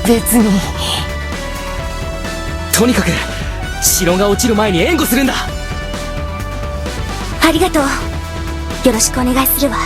別に。とにかく城が落ちる前に援護するんだ。ありがとう。よろしくお願いするわ。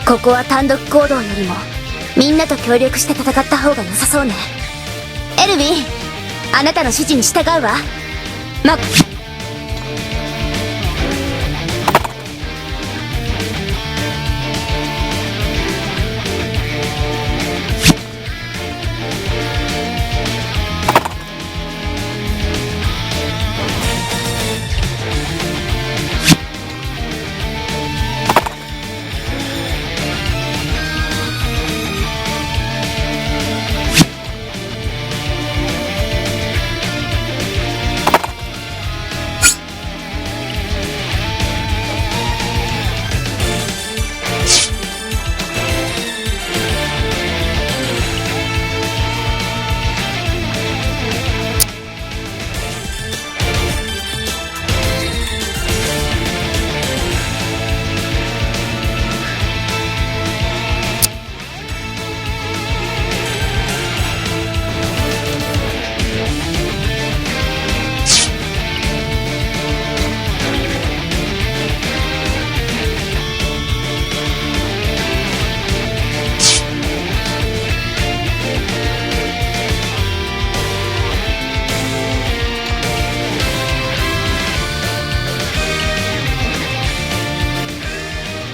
ここは単独行動よりもみんなと協力して戦った方が良さそうね。エルヴィン、あなたの指示に従うわ。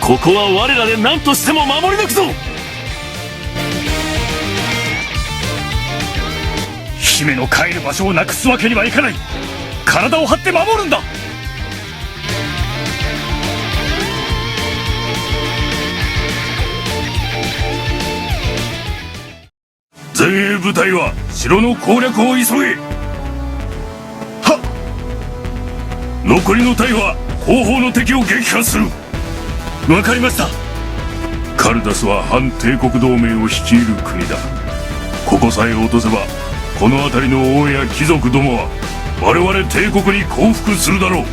ここは我らで何としても守り抜くぞ。姫の帰る場所をなくすわけにはいかない。体を張って守るんだ。前衛部隊は城の攻略を急げ。はっ。残りの隊は後方の敵を撃破する。わかりました。カルダスは反帝国同盟を率いる国だ。ここさえ落とせばこの辺りの王や貴族どもは我々帝国に降伏するだろう。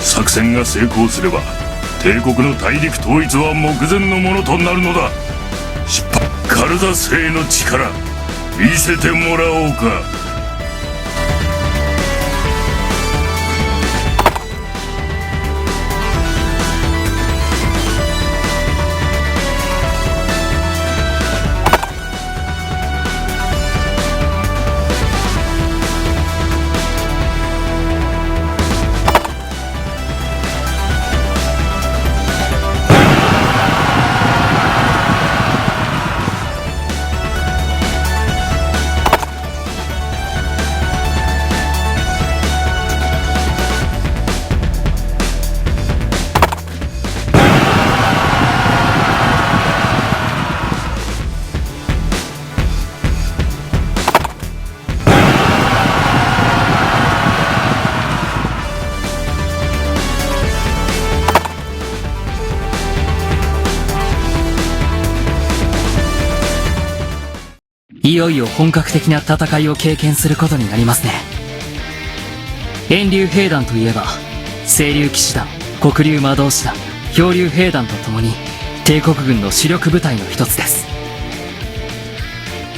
作戦が成功すれば帝国の大陸統一は目前のものとなるのだ。カルダス兵の力見せてもらおうか。いよいよ本格的な戦いを経験することになりますね。遠流兵団といえば清流騎士団、黒竜魔導士団、漂流兵団とともに帝国軍の主力部隊の一つです。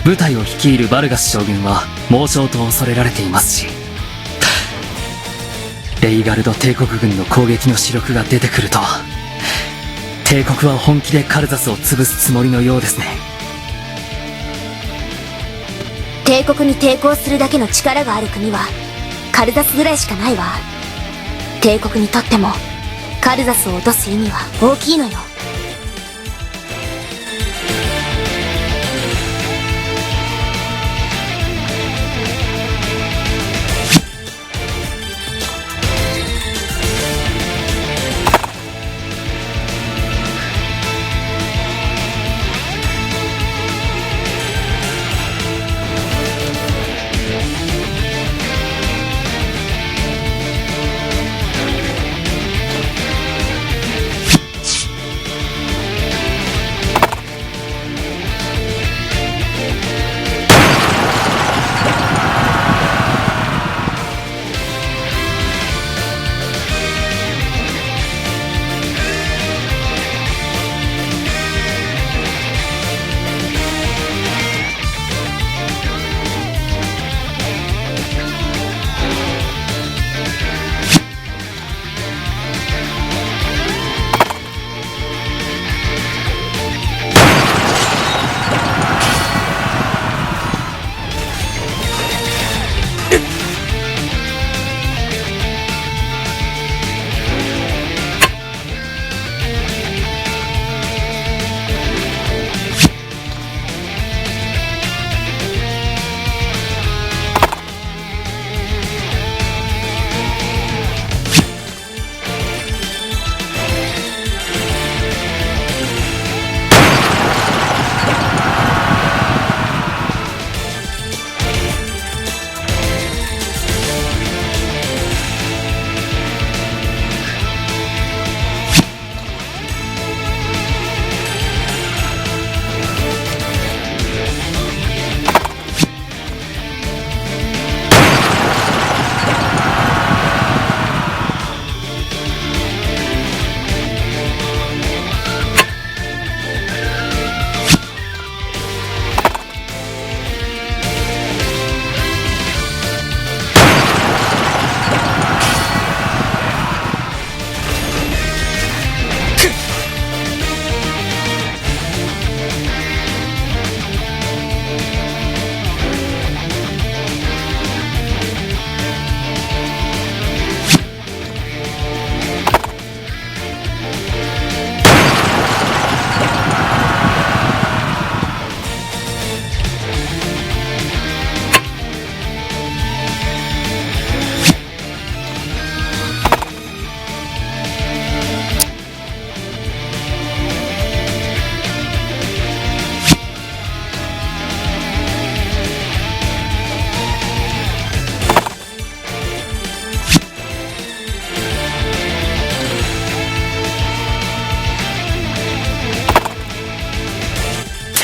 部隊を率いるバルガス将軍は猛将と恐れられていますし、レイガルド帝国軍の攻撃の主力が出てくるとは、帝国は本気でカルザスを潰すつもりのようですね。帝国に抵抗するだけの力がある国はカルザスぐらいしかないわ。帝国にとってもカルザスを落とす意味は大きいのよ。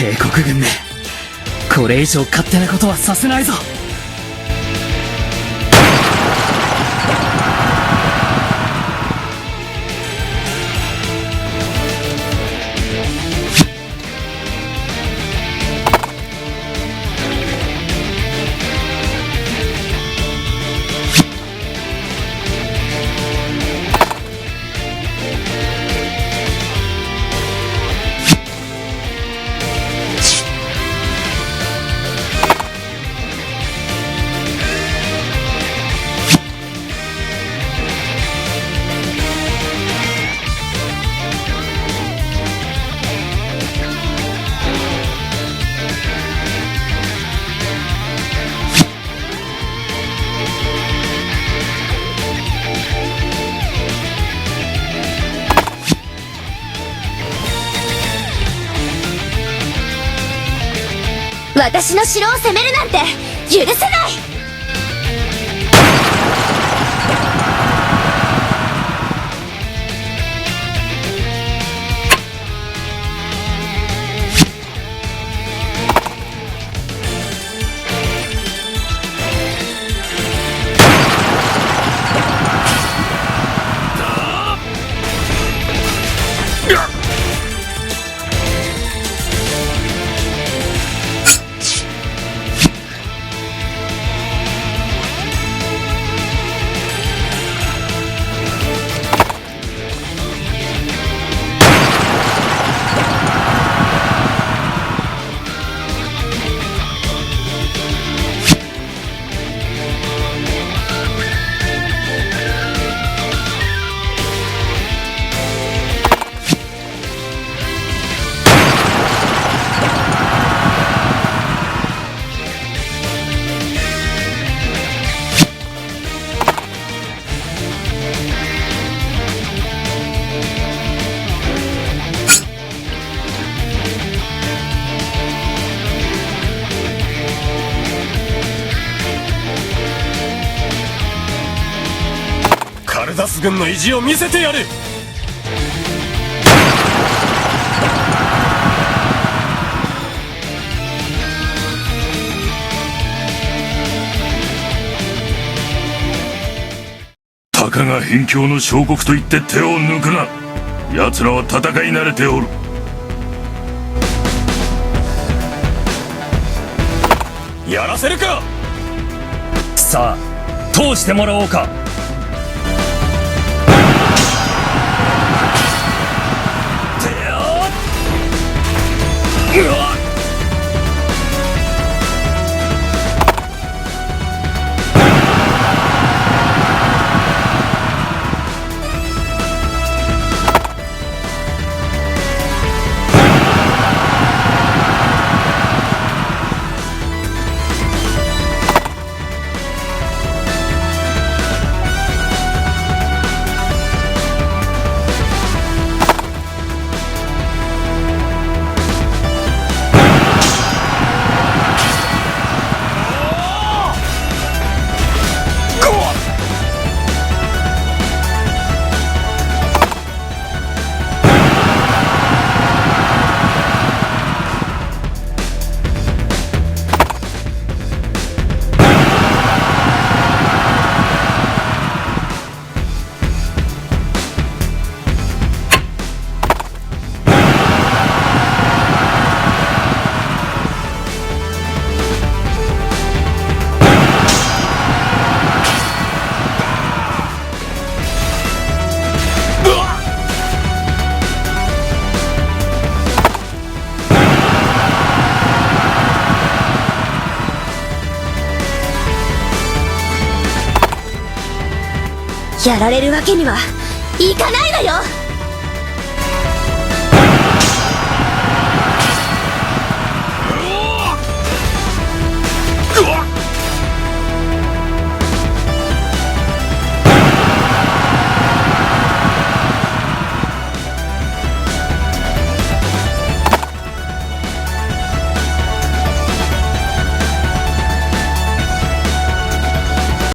帝国軍め、これ以上勝手なことはさせないぞ。私の城を攻めるなんて許せない。カルダス軍の意地を見せてやる。たかが辺境の小国と言って手を抜くな。奴らは戦い慣れておる。やらせるか。さあ通してもらおうか。うわっ、やられるわけにはいかないのよ。